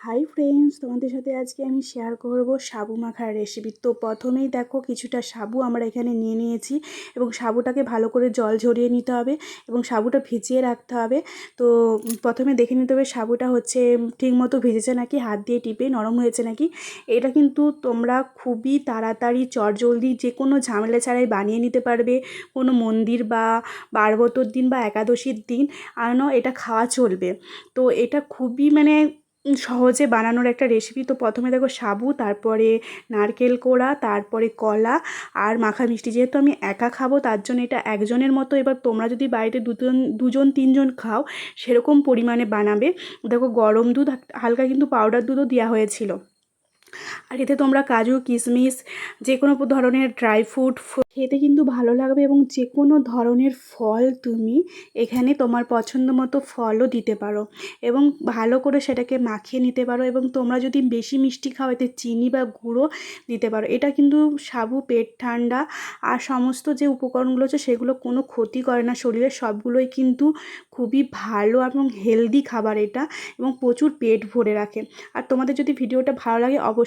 Hi friends, তোমাদের সাথে আজকে আমি শেয়ার করব সাবু মাখার রেসিপি। তো প্রথমেই দেখো কিছুটা সাবু আমরা এখানে নিয়ে নিয়েছি এবং সাবুটাকে ভালো করে জল ঝরিয়ে নিতে হবে এবং সাবুটা ভিজিয়ে রাখতে হবে। তো প্রথমে দেখে নিতে হবে সাবুটা হচ্ছে ঠিকমতো ভিজেছে নাকি, হাত দিয়ে টিপে নরম হয়েছে নাকি। এটা কিন্তু তোমরা খুবই তাড়াতাড়ি চটজলদি যে কোনো ঝামেলা ছাড়াই বানিয়ে নিতে পারবে। কোনো মন্দির বা বারবতর দিন বা একাদশীর দিন আনো, এটা খাওয়া চলবে। তো এটা খুবই সহজে বানানোর একটা রেসিপি। তো প্রথমে দেখো সাবু, তারপরে নারকেল কোড়া, তারপরে কলা আর মাখা মিষ্টি। যেহেতু আমি একা খাবো তার জন্য এটা একজনের মতো। এবার তোমরা যদি বাড়িতে দুজন তিনজন খাও সেরকম পরিমাণে বানাবে। দেখো গরম দুধ, হালকা কিন্তু পাউডার দুধও দেওয়া হয়েছিল। আর এতে তোমরা কাজু কিশমিশ যে কোনো ধরনের ড্রাই ফ্রুট খেতে কিন্তু ভালো লাগবে এবং যে কোনো ধরনের ফল তুমি এখানে তোমার পছন্দ মতো ফলও দিতে পারো এবং ভালো করে সেটাকে মাখিয়ে নিতে পারো। এবং তোমরা যদি বেশি মিষ্টি খাও এতে চিনি বা গুঁড়ো দিতে পারো। এটা কিন্তু সাবু পেট ঠান্ডা আর সমস্ত যে উপকরণগুলো আছে সেগুলো কোনো ক্ষতি করে না শরীরে, সবগুলোই কিন্তু খুবই ভালো এবং হেলদি খাবার এটা, এবং প্রচুর পেট ভরে রাখে। আর তোমাদের যদি ভিডিওটা ভালো লাগে অবশ্যই